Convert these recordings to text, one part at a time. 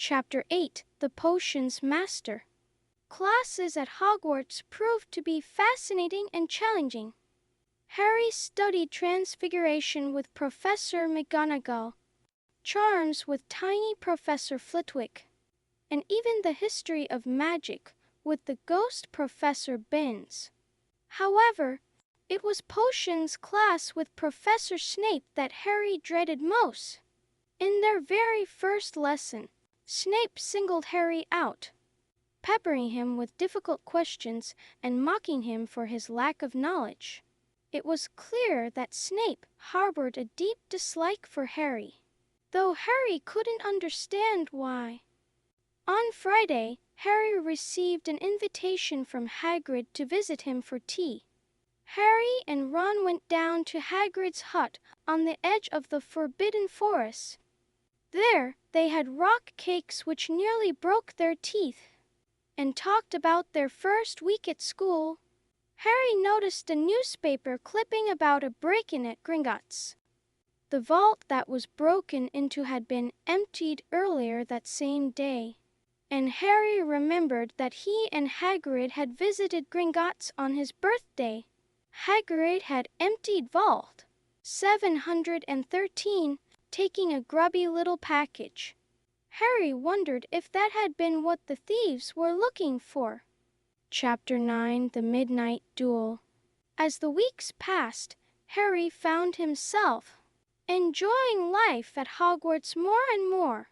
Chapter 8: The Potions Master. Classes at Hogwarts proved to be fascinating and challenging. Harry studied Transfiguration with Professor McGonagall, Charms with tiny Professor Flitwick, and even the history of magic with the ghost Professor Binns. However, it was Potions class with Professor Snape that Harry dreaded most. In their very first lesson, Snape singled Harry out, peppering him with difficult questions and mocking him for his lack of knowledge. It was clear that Snape harbored a deep dislike for Harry, though Harry couldn't understand why. On Friday, Harry received an invitation from Hagrid to visit him for tea. Harry and Ron went down to Hagrid's hut on the edge of the Forbidden Forest. There, they had rock cakes which nearly broke their teeth, and talked about their first week at school. Harry noticed a newspaper clipping about a break-in at Gringotts. The vault that was broken into had been emptied earlier that same day, and Harry remembered that he and Hagrid had visited Gringotts on his birthday. Hagrid had emptied Vault 713, taking a grubby little package. Harry wondered if that had been what the thieves were looking for. Chapter 9: The Midnight Duel. As the weeks passed, Harry found himself enjoying life at Hogwarts more and more.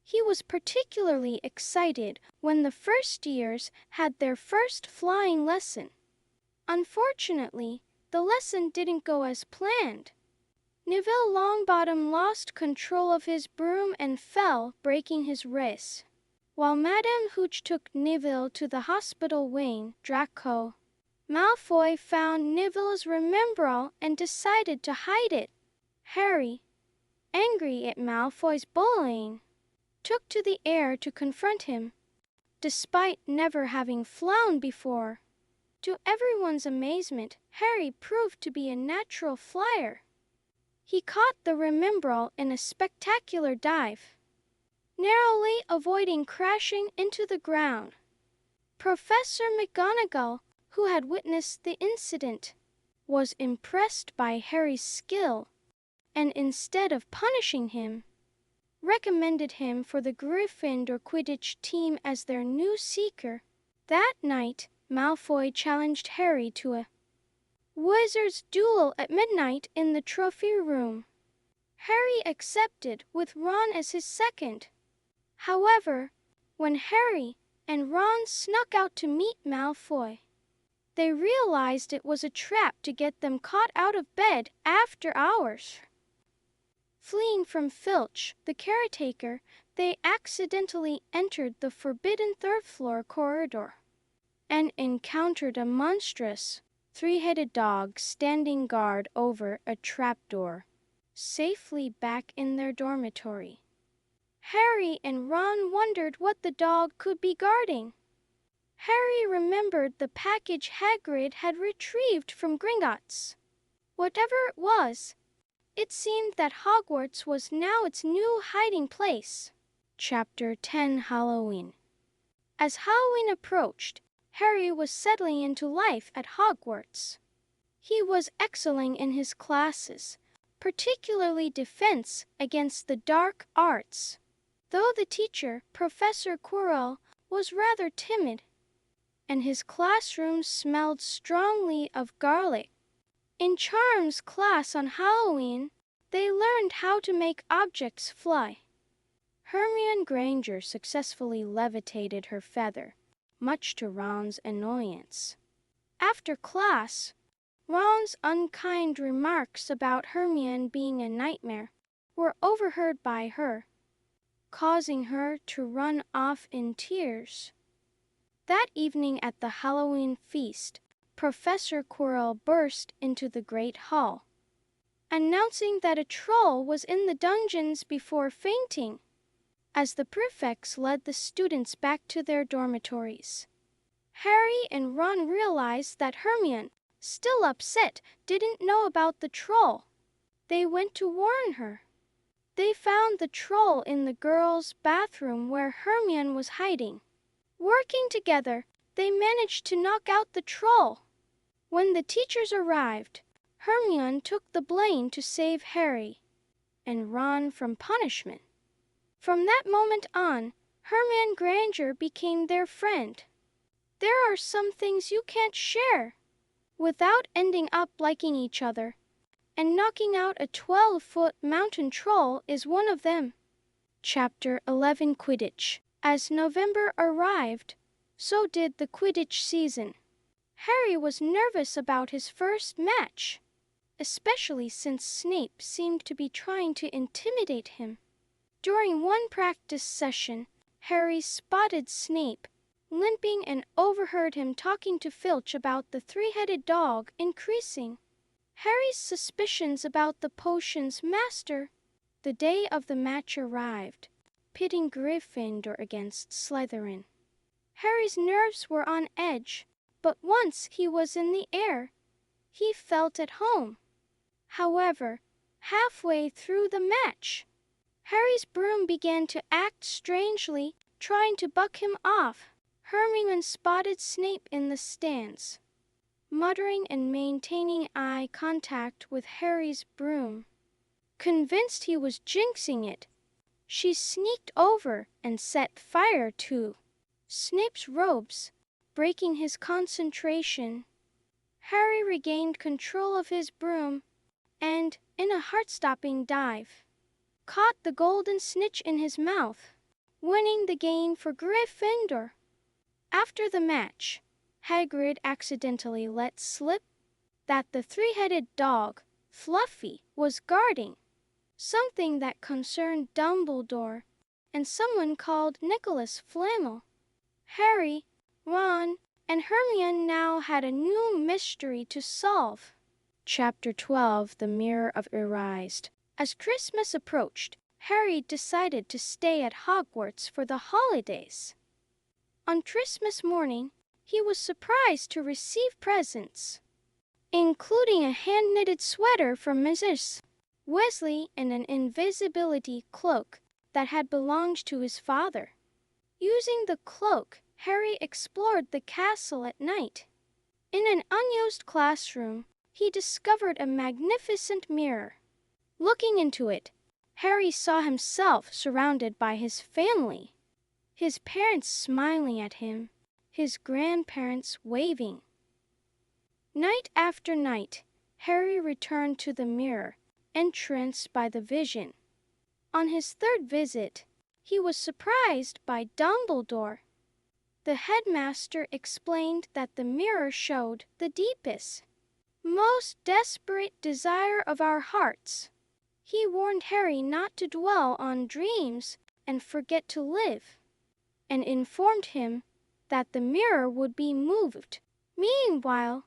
He was particularly excited when the first years had their first flying lesson. Unfortunately, the lesson didn't go as planned. Neville Longbottom lost control of his broom and fell, breaking his wrist. While Madame Hooch took Neville to the hospital wing, Draco Malfoy found Neville's Remembrall and decided to hide it. Harry, angry at Malfoy's bullying, took to the air to confront him, despite never having flown before. To everyone's amazement, Harry proved to be a natural flyer. He caught the Remembrall in a spectacular dive, narrowly avoiding crashing into the ground. Professor McGonagall, who had witnessed the incident, was impressed by Harry's skill, and instead of punishing him, recommended him for the Gryffindor Quidditch team as their new seeker. That night, Malfoy challenged Harry to a wizard's duel at midnight in the trophy room. Harry accepted, with Ron as his second. However, when Harry and Ron snuck out to meet Malfoy, they realized it was a trap to get them caught out of bed after hours. Fleeing from Filch, the caretaker, they accidentally entered the forbidden third-floor corridor and encountered a monstrous, three-headed dog standing guard over a trapdoor, safely back in their dormitory. Harry and Ron wondered what the dog could be guarding. Harry remembered the package Hagrid had retrieved from Gringotts. Whatever it was, it seemed that Hogwarts was now its new hiding place. Chapter 10: Halloween. As Halloween approached, Harry was settling into life at Hogwarts. He was excelling in his classes, particularly defense against the dark arts, though the teacher, Professor Quirrell, was rather timid, and his classroom smelled strongly of garlic. In Charms class on Halloween, they learned how to make objects fly. Hermione Granger successfully levitated her feather, much to Ron's annoyance. After class, Ron's unkind remarks about Hermione being a nightmare were overheard by her, causing her to run off in tears. That evening at the Halloween feast, Professor Quirrell burst into the Great Hall, announcing that a troll was in the dungeons before fainting. As the prefects led the students back to their dormitories, Harry and Ron realized that Hermione, still upset, didn't know about the troll. They went to warn her. They found the troll in the girls' bathroom where Hermione was hiding. Working together, they managed to knock out the troll. When the teachers arrived, Hermione took the blame to save Harry and Ron from punishment. From that moment on, Hermione Granger became their friend. There are some things you can't share without ending up liking each other, and knocking out a 12-foot mountain troll is one of them. Chapter 11 Quidditch. As November arrived, so did the Quidditch season. Harry was nervous about his first match, especially since Snape seemed to be trying to intimidate him. During one practice session, Harry spotted Snape limping and overheard him talking to Filch about the three-headed dog increasing Harry's suspicions about the potion's master. The day of the match arrived, pitting Gryffindor against Slytherin. Harry's nerves were on edge, but once he was in the air, he felt at home. However, halfway through the match, Harry's broom began to act strangely, trying to buck him off. Hermione spotted Snape in the stands, muttering and maintaining eye contact with Harry's broom. Convinced he was jinxing it, she sneaked over and set fire to Snape's robes, breaking his concentration. Harry regained control of his broom and, in a heart-stopping dive, caught the golden snitch in his mouth, winning the game for Gryffindor. After the match, Hagrid accidentally let slip that the three-headed dog, Fluffy, was guarding something that concerned Dumbledore and someone called Nicholas Flamel. Harry, Ron, and Hermione now had a new mystery to solve. Chapter 12 The Mirror of Erased. As Christmas approached, Harry decided to stay at Hogwarts for the holidays. On Christmas morning, he was surprised to receive presents, including a hand-knitted sweater from Mrs. Weasley and an invisibility cloak that had belonged to his father. Using the cloak, Harry explored the castle at night. In an unused classroom, he discovered a magnificent mirror. Looking into it, Harry saw himself surrounded by his family, his parents smiling at him, his grandparents waving. Night after night, Harry returned to the mirror, entranced by the vision. On his third visit, he was surprised by Dumbledore. The headmaster explained that the mirror showed the deepest, most desperate desire of our hearts. He warned Harry not to dwell on dreams and forget to live, and informed him that the mirror would be moved. Meanwhile,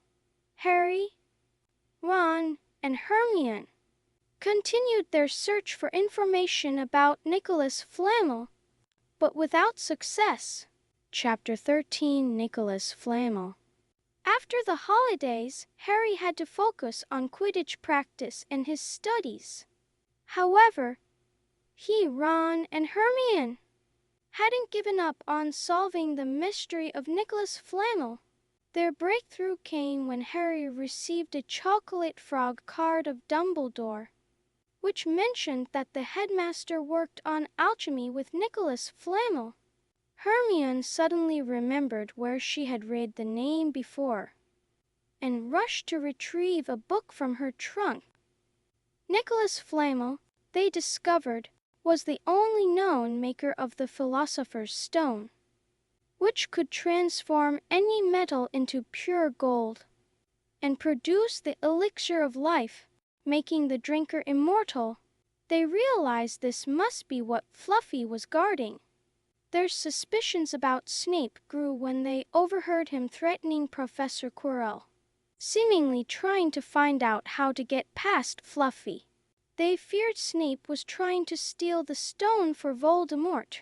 Harry, Ron, and Hermione continued their search for information about Nicholas Flamel, but without success. Chapter 13 Nicholas Flamel. After the holidays, Harry had to focus on Quidditch practice and his studies. However, he, Ron, and Hermione hadn't given up on solving the mystery of Nicholas Flamel. Their breakthrough came when Harry received a chocolate frog card of Dumbledore, which mentioned that the headmaster worked on alchemy with Nicholas Flamel. Hermione suddenly remembered where she had read the name before, and rushed to retrieve a book from her trunk. Nicholas Flamel, they discovered, was the only known maker of the Philosopher's Stone, which could transform any metal into pure gold and produce the elixir of life, making the drinker immortal. They realized this must be what Fluffy was guarding. Their suspicions about Snape grew when they overheard him threatening Professor Quirrell, seemingly trying to find out how to get past Fluffy. They feared Snape was trying to steal the stone for Voldemort.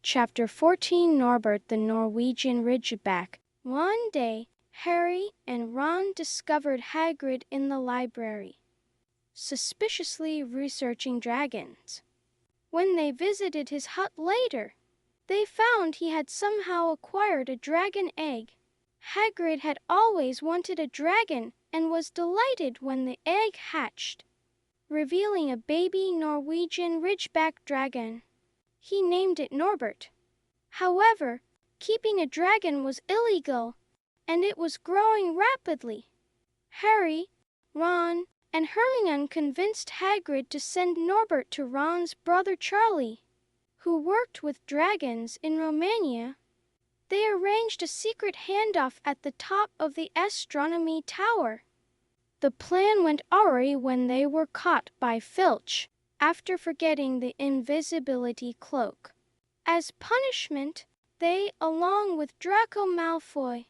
Chapter 14 Norbert the Norwegian Ridgeback. One day, Harry and Ron discovered Hagrid in the library. suspiciously researching dragons. When they visited his hut later, they found he had somehow acquired a dragon egg. Hagrid had always wanted a dragon and was delighted when the egg hatched, revealing a baby Norwegian ridgeback dragon. He named it Norbert. However, keeping a dragon was illegal, and it was growing rapidly. Harry, Ron, and Hermione convinced Hagrid to send Norbert to Ron's brother Charlie, who worked with dragons in Romania. They arranged a secret handoff at the top of the astronomy tower. The plan went awry when they were caught by Filch after forgetting the invisibility cloak. As punishment, they, along with Draco Malfoy,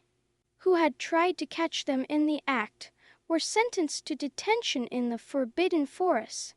who had tried to catch them in the act, were sentenced to detention in the Forbidden Forest.